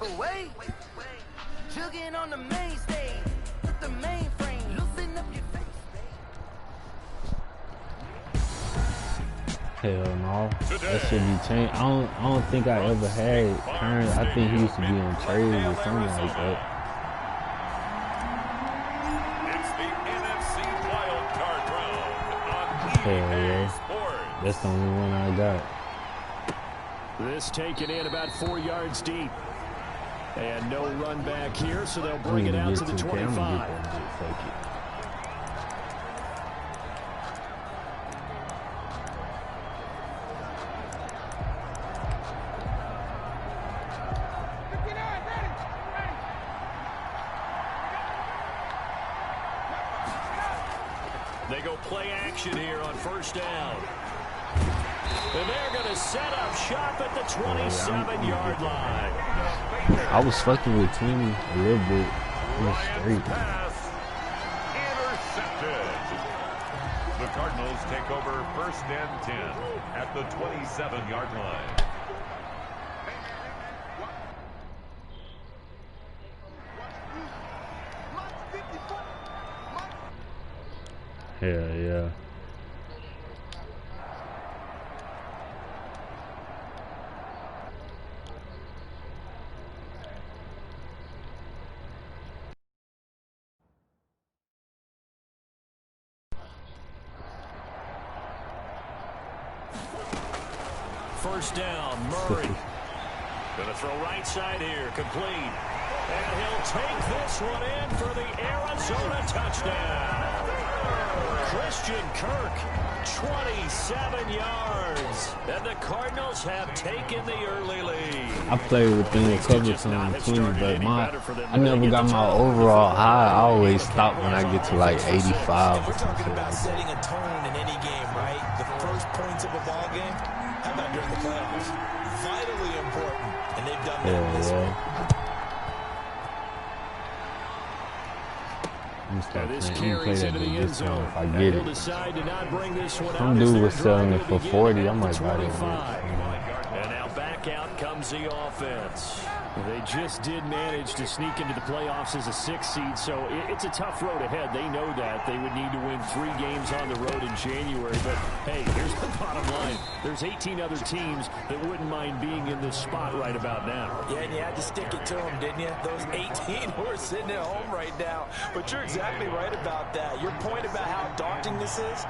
away. Jugging on the main stage. With the mainframe. Loosen up your face. Hell no. That should be changed. I don't think I ever had Kern. I think he used to be on trade or something like that. It's the NFC Wild Card round on Hell yeah. Sports. That's the only one I got. This taken in about 4 yards deep. And no run back here, so they'll bring it out to the 25. They go play action here on first down. And they're going to set up shop at the 27-yard line. I was fucking with Timmy a little bit. It was straight. Pass intercepted. The Cardinals take over first and 10 at the 27-yard line. Hell yeah. First down, Murray. Gonna throw right side here, complete. And he'll take this one in for the Arizona touchdown. Christian Kirk, 27 yards. And the Cardinals have taken the early lead. I played with them a couple times too, but I never got my overall high. I always stop when I get to like 85 or We're talking about setting a tone in any game, right? The first points of a ball game. How about during the playoffs? Vitally important, and they've done that in this one. This carries into the end zone. If I get it. Some dude was selling it for 40. I might buy it. And now back out comes the offense. They just did manage to sneak into the playoffs as a 6th seed, so it's a tough road ahead. They know that. They would need to win 3 games on the road in January. But, hey, here's the bottom line. There's 18 other teams that wouldn't mind being in this spot right about now. Yeah, and you had to stick it to them, didn't you? Those 18 who are sitting at home right now. But you're exactly right about that. Your point about how daunting this is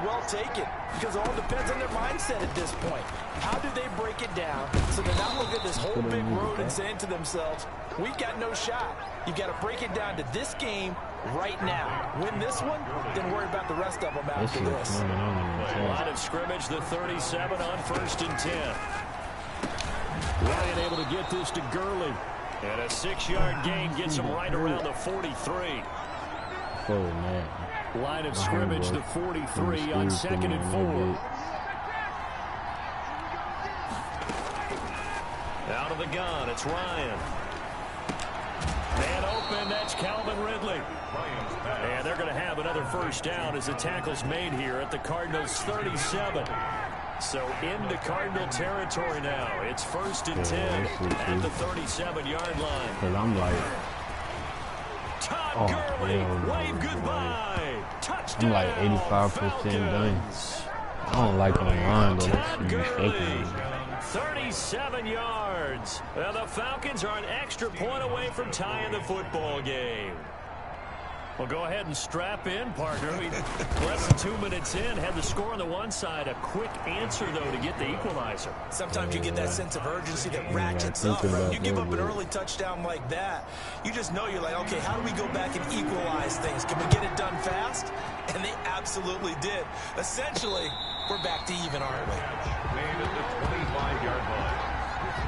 well taken, because it all depends on their mindset at this point. How do they break it down so they're not looking at this whole big road and saying to themselves, we've got no shot. You've got to break it down to this game right now. Win this one, then worry about the rest of them after this. Line of scrimmage, the 37 on 1st and 10. Ryan able to get this to Gurley. And a 6-yard gain gets him right around the 43. Line of scrimmage, the 43 on 2nd and 4. Out of the gun, it's Ryan. And open, that's Calvin Ridley. And they're going to have another first down as the tackle's made here at the Cardinals' 37. So into Cardinal territory now. It's 1st and 10 at the 37-yard line. Because I'm like, Todd Gurley, wave goodbye. Touchdown, I'm like 85% done. I don't like on line, but that should be shaking. 37 yards. Well, the Falcons are an extra point away from tying the football game. Well, go ahead and strap in, partner. Less than 2 minutes in, had the score on the one side. A quick answer, though, to get the equalizer. Sometimes you get that sense of urgency that ratchets up, right? You give up an early touchdown like that, you just know you're like, okay, how do we go back and equalize things? Can we get it done fast? And they absolutely did. Essentially, we're back to even, aren't we? Made at the 25-yard line.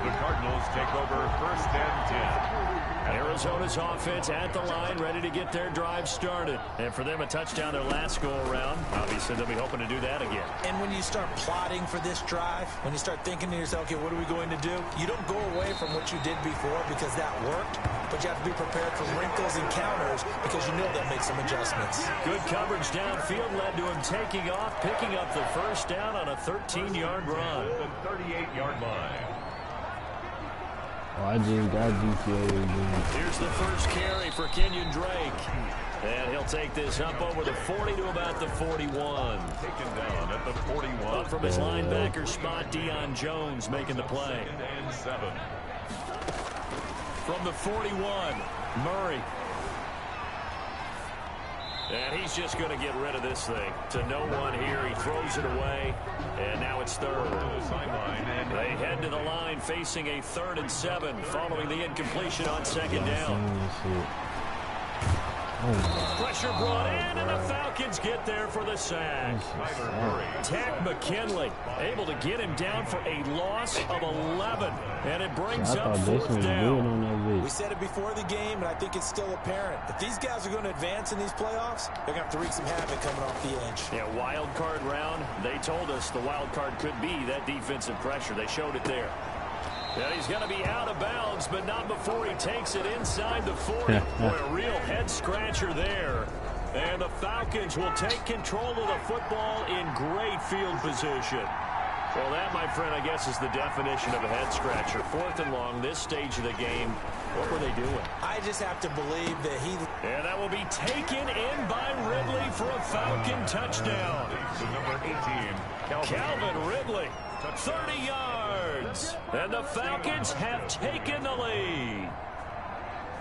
The Cardinals take over 1st and 10. Arizona's offense at the line, ready to get their drive started. And for them, a touchdown their last go-around. Obviously, they'll be hoping to do that again. And when you start plotting for this drive, when you start thinking to yourself, okay, what are we going to do? You don't go away from what you did before because that worked, but you have to be prepared for wrinkles and counters because you know they'll make some adjustments. Good coverage downfield led to him taking off, picking up the first down on a 13-yard run. The 38-yard line. Oh, I just got GTA again. Here's the first carry for Kenyon Drake. And he'll take this up over the 40 to about the 41. Taken down at the 41. Up from his linebacker spot, Deion Jones making the play. 2nd and 7. From the 41, Murray. And he's just going to get rid of this thing. To no one here. He throws it away. And now it's third. They head to the line facing a 3rd and 7 following the incompletion on 2nd down. Pressure brought in, and the Falcons get there for the sack. Tack McKinley able to get him down for a loss of 11, and it brings up 4th down. We said it before the game, and I think it's still apparent. If these guys are going to advance in these playoffs, they're going to have to wreak some havoc coming off the edge. Yeah, wild card round. They told us the wild card could be that defensive pressure. They showed it there. And he's going to be out of bounds, but not before he takes it inside the 40. Boy, a real head-scratcher there. And the Falcons will take control of the football in great field position. Well, that, my friend, I guess is the definition of a head-scratcher. 4th and long, this stage of the game. What were they doing? I just have to believe that he... And that will be taken in by Ridley for a Falcon touchdown. Number 18, Calvin Ridley. 30 yards. And the Falcons have taken the lead.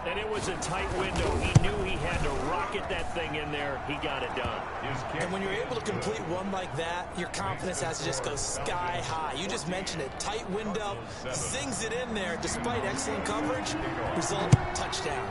And it was a tight window. He knew he had to rocket that thing in there. He got it done. And when you're able to complete one like that, your confidence has to just go sky high. You just mentioned it. Tight window. Zings it in there despite excellent coverage. Result, touchdown.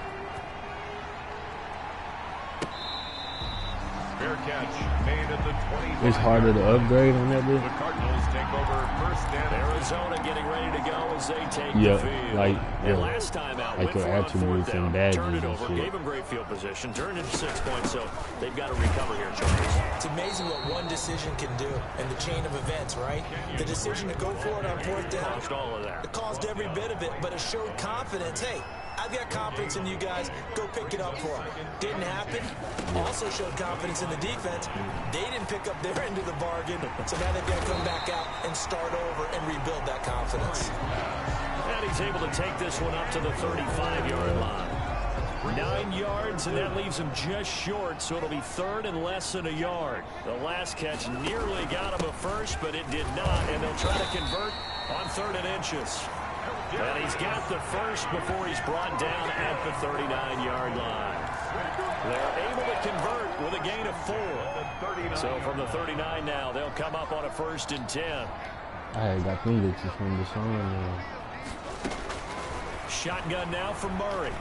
Fair catch made at the 25. It's harder to upgrade on that bit. The Cardinals take over 1st and Arizona getting ready to go as they take the field. Like, and last time out, like went for on 4th down, turned it over, shit. gave them great field position, turned it to 6 points, so they've got to recover here, Charles. It's amazing what one decision can do in the chain of events, right? The decision to go for it on 4th down. Caused all of that. It caused every bit of it, but it showed confidence. Hey, I've got confidence in you guys. Go pick it up for them. Didn't happen. Also showed confidence in the defense. They didn't pick up their end of the bargain, so now they've got to come back out and start over and rebuild that confidence. And he's able to take this one up to the 35-yard line. 9 yards, and that leaves him just short, so it'll be 3rd and less than a yard. The last catch nearly got him a first, but it did not, and they'll try to convert on 3rd and inches. And he's got the first before he's brought down at the 39-yard line. They're able to convert with a gain of 4. So from the 39 now, they'll come up on a 1st and 10. I got them bitches from the song. Shotgun now from Murray.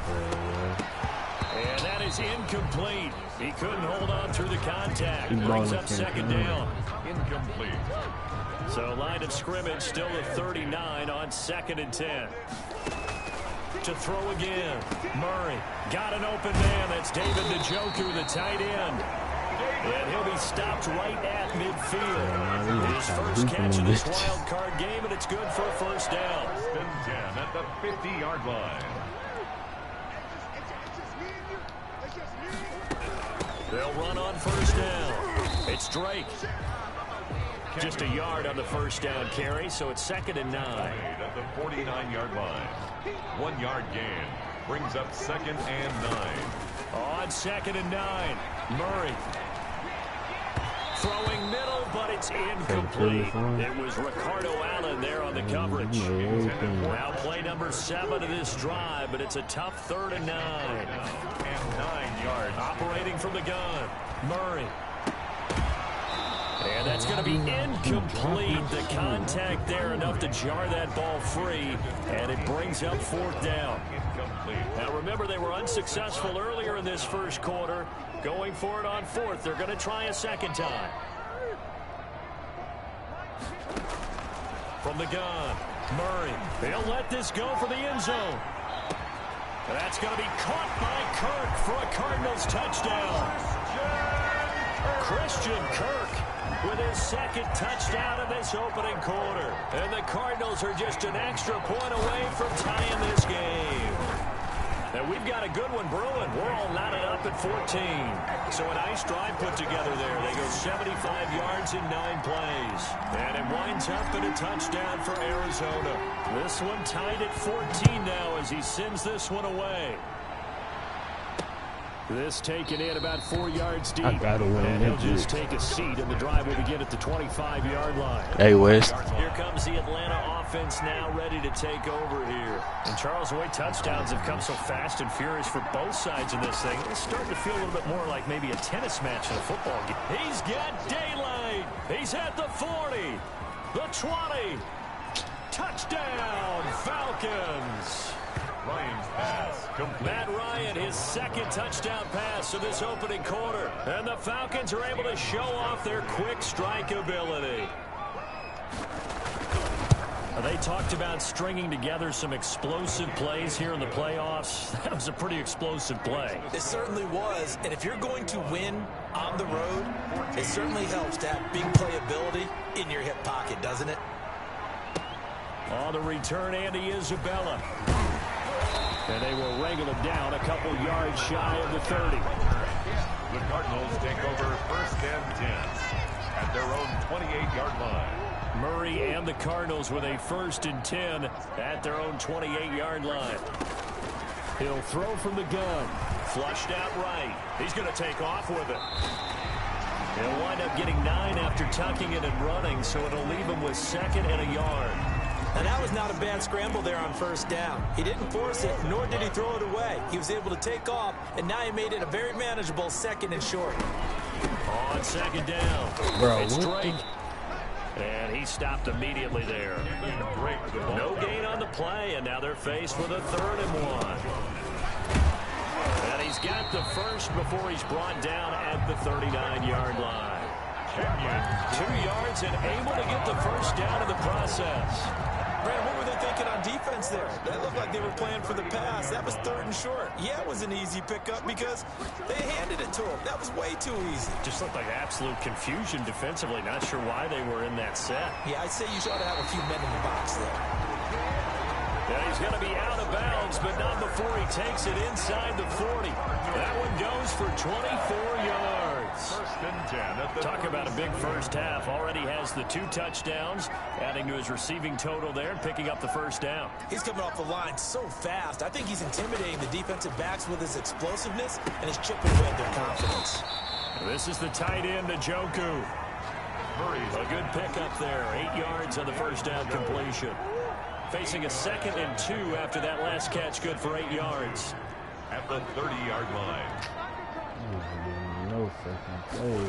And that is incomplete. He couldn't hold on through the contact. Brings up 2nd down. incomplete. So line of scrimmage still at 39 on 2nd and 10. To throw again. Murray got an open man. That's David Njoku, the tight end. And he'll be stopped right at midfield. His first catch in this wild card game, and it's good for a 1st down. 10 at the 50-yard line. They'll run on 1st down. It's Drake. Just a yard on the 1st down carry, so it's 2nd and 9. At the 49-yard line. 1 yard gain. Brings up 2nd and 9. On 2nd and 9. Murray. Throwing middle, but it's incomplete. It was Ricardo Allen there on the coverage. Now play number 7 of this drive, but it's a tough 3rd and 9. And 9 yards. Operating from the gun. Murray. And that's going to be incomplete. The contact there enough to jar that ball free, and it brings up 4th down. Now remember, they were unsuccessful earlier in this first quarter. Going for it on 4th. They're going to try a 2nd time. From the gun, Murray. They'll let this go for the end zone. That's going to be caught by Kirk for a Cardinals touchdown. Christian Kirk with his 2nd touchdown of this opening quarter. And the Cardinals are just an extra point away from tying this game. And And we've got a good one brewing. We're all knotted up at 14. So a nice drive put together there. They go 75 yards in 9 plays. And it winds up in a touchdown for Arizona. This one tied at 14 now as he sends this one away. This taken in about 4 yards deep. And he'll just take a seat, and the drive will begin at the 25-yard line. Hey, Wes. Here comes the Atlanta offense now ready to take over here. And Charles, the way touchdowns have come so fast and furious for both sides in this thing, it's starting to feel a little bit more like maybe a tennis match in a football game. He's got daylight. He's at the 40, the 20. Touchdown, Falcons. Ryan's pass complete. Matt Ryan, his second touchdown pass of this opening quarter. And the Falcons are able to show off their quick strike ability. They talked about stringing together some explosive plays here in the playoffs. That was a pretty explosive play. It certainly was. And if you're going to win on the road, it certainly helps to have big playability in your hip pocket, doesn't it? On the return, Andy Isabella. And they will wrangle him down a couple yards shy of the 30. The Cardinals take over 1st and 10 at their own 28-yard line. Murray and the Cardinals with a 1st and 10 at their own 28-yard line. He'll throw from the gun. Flushed out right. He's going to take off with it. He'll wind up getting 9 after tucking it and running, so it'll leave him with 2nd and a yard. And that was not a bad scramble there on 1st down. He didn't force it, nor did he throw it away. He was able to take off, and now he made it a very manageable 2nd and short. On 2nd down, Bro, it's Drake. And he stopped immediately there. No gain on the play, and now they're faced with a 3rd and 1. And he's got the first before he's brought down at the 39-yard line. 2 yards and able to get the 1st down in the process. Brandon, what were they thinking on defense there? That looked like they were playing for the pass. That was 3rd and short. Yeah, it was an easy pickup because they handed it to him. That was way too easy. Just looked like absolute confusion defensively. Not sure why they were in that set. Yeah, I'd say you ought to have a few men in the box there. And he's going to be out of bounds, but not before he takes it inside the 40. That one goes for 24 yards. 1st and 10 at the Talk about a big first half. Already has the 2 touchdowns, adding to his receiving total there and picking up the 1st down. He's coming off the line so fast. I think he's intimidating the defensive backs with his explosiveness and his chipping away at their confidence. This is the tight end, Njoku. A good pickup there. 8 yards on the 1st down completion. Facing a 2nd and 2 after that last catch, good for 8 yards. at the 30-yard line. No freaking play.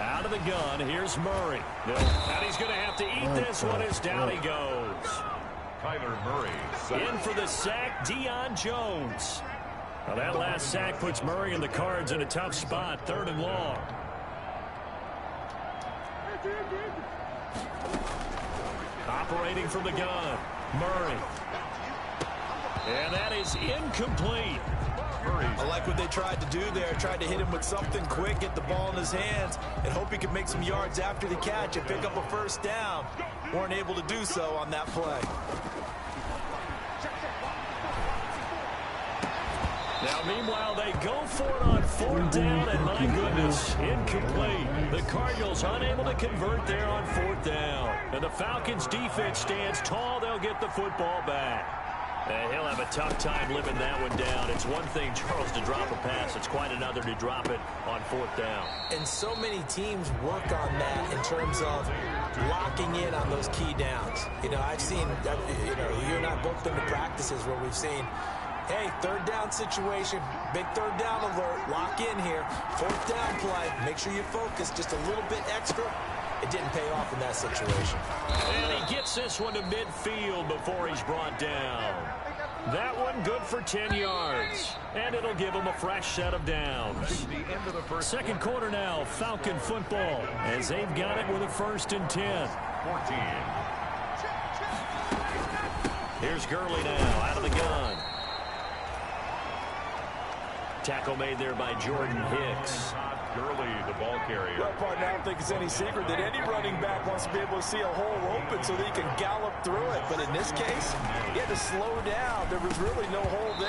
Out of the gun, here's Murray. And he's going to have to eat this one as down he goes. Kyler Murray. In for the sack, Deion Jones. Now that last sack puts Murray and the Cards in a tough spot, 3rd and long. Operating from the gun, Murray. And that is incomplete. I like what they tried to do there. Tried to hit him with something quick, get the ball in his hands, and hope he could make some yards after the catch and pick up a 1st down. Weren't able to do so on that play. Now, meanwhile, they go for it on 4th down, and my goodness, incomplete. The Cardinals unable to convert there on 4th down. And the Falcons' defense stands tall. They'll get the football back. And he'll have a tough time living that one down. It's one thing, Charles, to drop a pass. It's quite another to drop it on 4th down. And so many teams work on that in terms of locking in on those key downs. You know, I've seen, you and I both been to practices where we've seen, hey, 3rd down situation, big 3rd down alert, lock in here, 4th down play, make sure you focus just a little bit extra. It didn't pay off in that situation. And he gets this one to midfield before he's brought down. That one good for 10 yards. And it'll give him a fresh set of downs. Second quarter now, Falcon football, as they've got it with a 1st and 10. 14. Here's Gurley now, out of the gun. Tackle made there by Jordan Hicks. Gurley, the ball carrier. Well, partner, I don't think it's any secret that any running back wants to be able to see a hole open so that he can gallop through it. But in this case, he had to slow down. There was really no hole there.